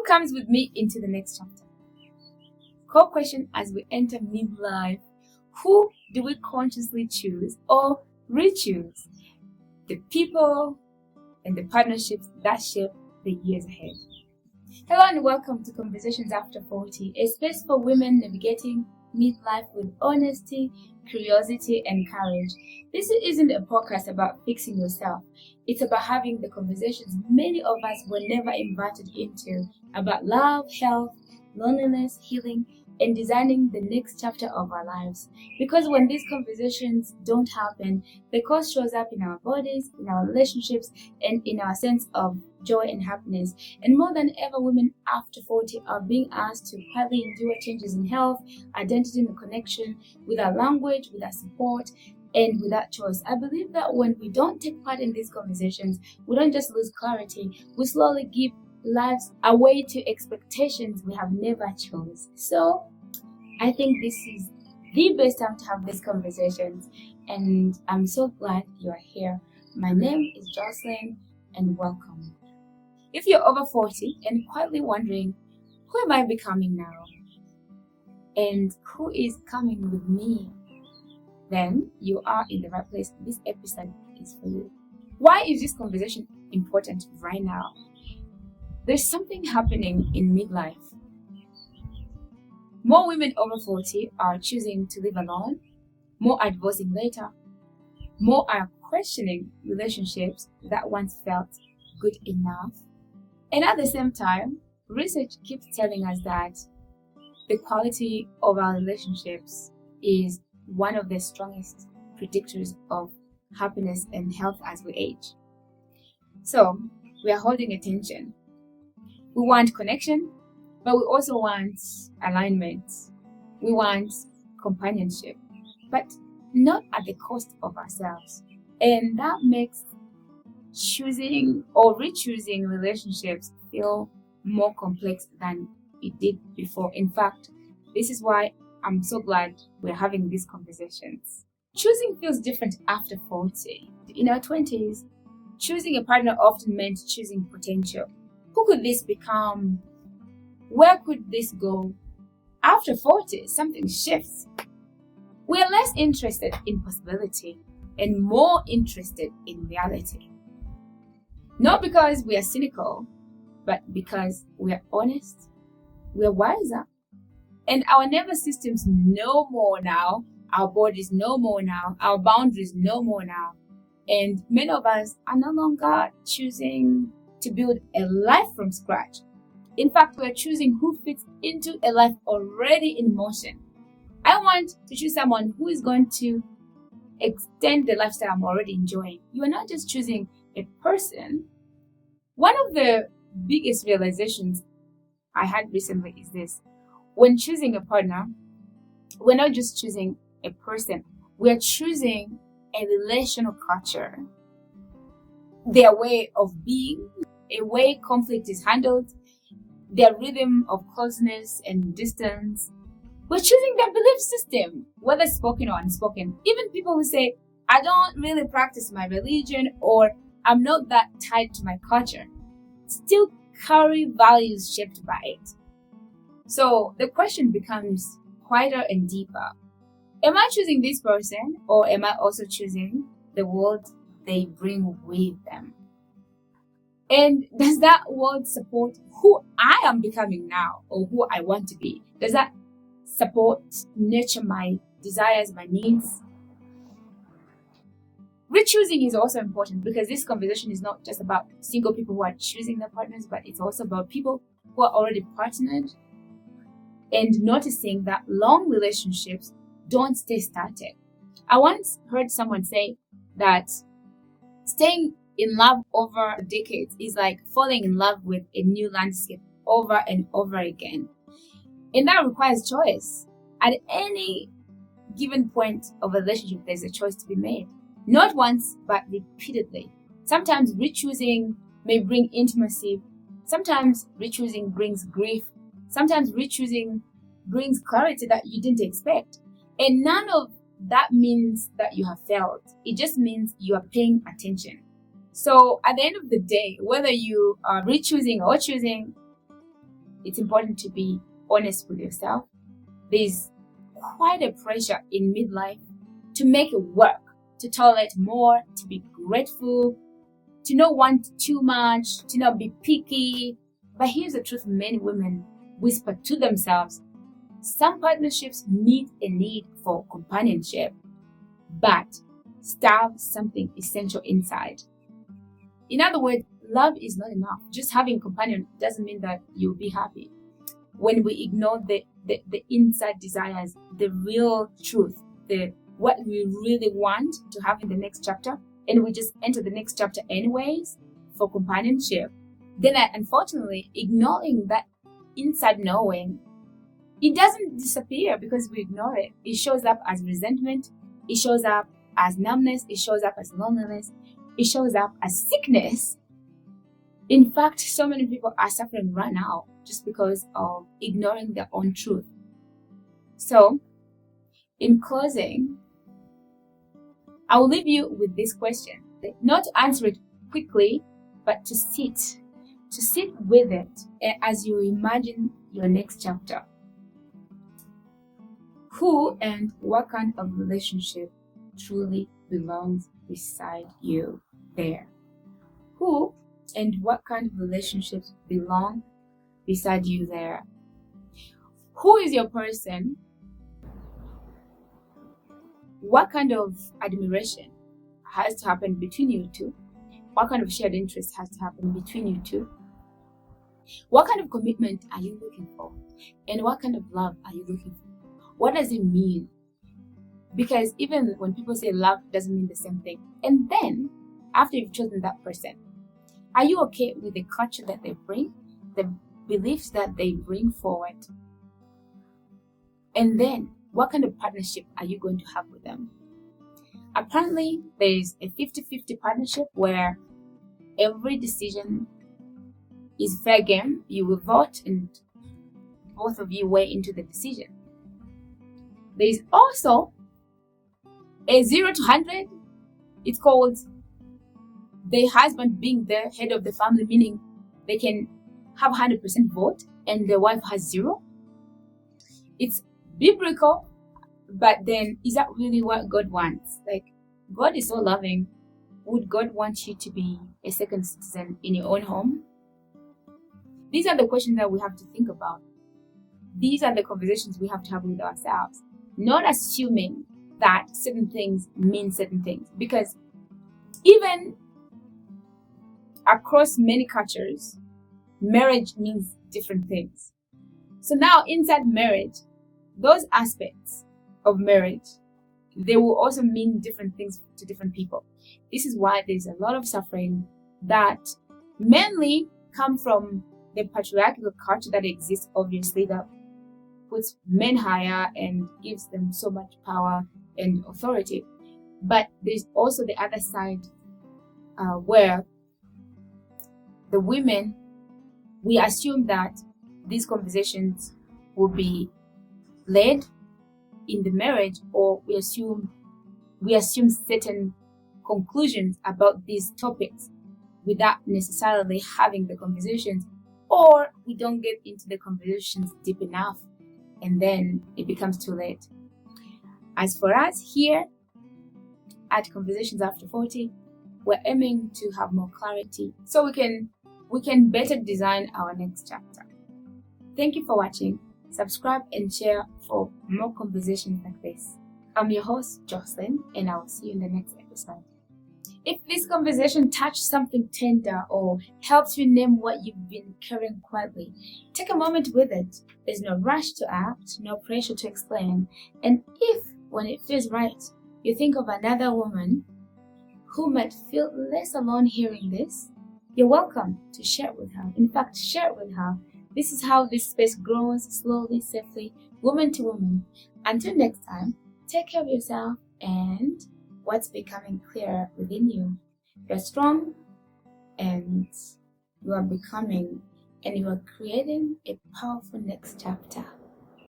comes with me into the next chapter? Core question as we enter midlife. Who do we consciously choose or re-choose? The people and the partnerships that shape the years ahead. Hello and welcome to Conversations After 40, a space for women navigating midlife with honesty, curiosity, and courage. This isn't a podcast about fixing yourself. It's about having the conversations many of us were never invited into about love, health, loneliness, healing, and designing the next chapter of our lives. Because when these conversations don't happen, the cost shows up in our bodies, in our relationships, and in our sense of joy and happiness. And more than ever, women after 40 are being asked to quietly endure changes in health, identity, and connection with our language, with our support, and without choice. I believe that when we don't take part in these conversations, we don't just lose clarity, we slowly give lives away to expectations we have never chose. So I think this is the best time to have these conversations, and I'm so glad you are here. My name is Joselyne, and welcome. If you're over 40 and quietly wondering, who am I becoming now? And who is coming with me? Then you are in the right place. This episode is for you. Why is this conversation important right now? There's something happening in midlife. More women over 40 are choosing to live alone, more are divorcing later, more are questioning relationships that once felt good enough. And at the same time, research keeps telling us that the quality of our relationships is one of the strongest predictors of happiness and health as we age. So we are holding attention. We want connection, but we also want alignment. We want companionship, but not at the cost of ourselves. And that makes choosing or re-choosing relationships feel more complex than it did before. In fact, this is why I'm so glad we're having these conversations. Choosing feels different after 40. In our 20s, choosing a partner often meant choosing potential. Who could this become? Where could this go? After 40, something shifts. We're less interested in possibility and more interested in reality. Not because we are cynical, but because we are honest, we are wiser, and our nervous systems know more now, our bodies know more now, our boundaries know more now, and many of us are no longer choosing to build a life from scratch. In fact, we're choosing who fits into a life already in motion. I want to choose someone who is going to extend the lifestyle I'm already enjoying. You are not just choosing a person. One of the biggest realizations I had recently is this. When choosing a partner, we're not just choosing a person. We're choosing a relational culture, their way of being, a way conflict is handled, their rhythm of closeness and distance. We're choosing their belief system, whether spoken or unspoken. Even people who say, I don't really practice my religion, or I'm not that tied to my culture, still carry values shaped by it. So the question becomes quieter and deeper. Am I choosing this person, or am I also choosing the world they bring with them? And does that world support who I am becoming now or who I want to be? Does that support, nurture my desires, my needs? Re-choosing is also important because this conversation is not just about single people who are choosing their partners, but it's also about people who are already partnered and noticing that long relationships don't stay static. I once heard someone say that staying in love over decades is like falling in love with a new landscape over and over again. And that requires choice. At any given point of a relationship, there's a choice to be made. Not once, but repeatedly. Sometimes re-choosing may bring intimacy. Sometimes re-choosing brings grief. Sometimes re-choosing brings clarity that you didn't expect. And none of that means that you have failed. It just means you are paying attention. So at the end of the day, whether you are re-choosing or choosing, it's important to be honest with yourself. There's quite a pressure in midlife to make it work, to tolerate more, to be grateful, to not want too much, to not be picky. But here's the truth: many women whisper to themselves. Some partnerships meet a need for companionship, but starve something essential inside. In other words, love is not enough. Just having companion doesn't mean that you'll be happy. When we ignore the inside desires, the real truth, what we really want to have in the next chapter, and we just enter the next chapter anyways for companionship, then unfortunately, ignoring that inside knowing, it doesn't disappear because we ignore it. It shows up as resentment, it shows up as numbness, it shows up as loneliness, it shows up as sickness. In fact, so many people are suffering right now just because of ignoring their own truth. So, in closing, I will leave you with this question. Not to answer it quickly, but to sit with it as you imagine your next chapter. Who and what kind of relationship truly belongs beside you there? Who and what kind of relationships belong beside you there? Who is your person? What kind of admiration has to happen between you two? What kind of shared interest has to happen between you two? What kind of commitment are you looking for? And what kind of love are you looking for? What does it mean? Because even when people say love doesn't mean the same thing. And then, after you've chosen that person, are you okay with the culture that they bring, the beliefs that they bring forward? And then, what kind of partnership are you going to have with them? Apparently, there is a 50-50 partnership where every decision is fair game. You will vote and both of you weigh into the decision. There is also a 0 to 100. It's called the husband being the head of the family, meaning they can have 100% vote and the wife has 0. It's biblical, but then is that really what God wants? Like, God is so loving. Would God want you to be a second citizen in your own home? These are the questions that we have to think about. These are the conversations we have to have with ourselves. Not assuming that certain things mean certain things. Because even across many cultures, marriage means different things. So now inside marriage, those aspects of marriage, they will also mean different things to different people. This is why there's a lot of suffering that mainly come from the patriarchal culture that exists, obviously, that puts men higher and gives them so much power and authority. But there's also the other side where the women, we assume that these conversations will be led in the marriage, or we assume certain conclusions about these topics without necessarily having the conversations, or we don't get into the conversations deep enough and then it becomes too late. As for us here at Conversations After 40, we're aiming to have more clarity so we can better design our next chapter. Thank you for watching. Subscribe and share for more conversations like this. I'm your host, Joselyne, and I will see you in the next episode. If this conversation touched something tender or helps you name what you've been carrying quietly, take a moment with it. There's no rush to act, no pressure to explain. And if, when it feels right, you think of another woman who might feel less alone hearing this, you're welcome to share it with her. In fact, share it with her. This is how this space grows slowly, safely, woman to woman. Until next time, take care of yourself and what's becoming clearer within you. You're strong and you are becoming and you are creating a powerful next chapter.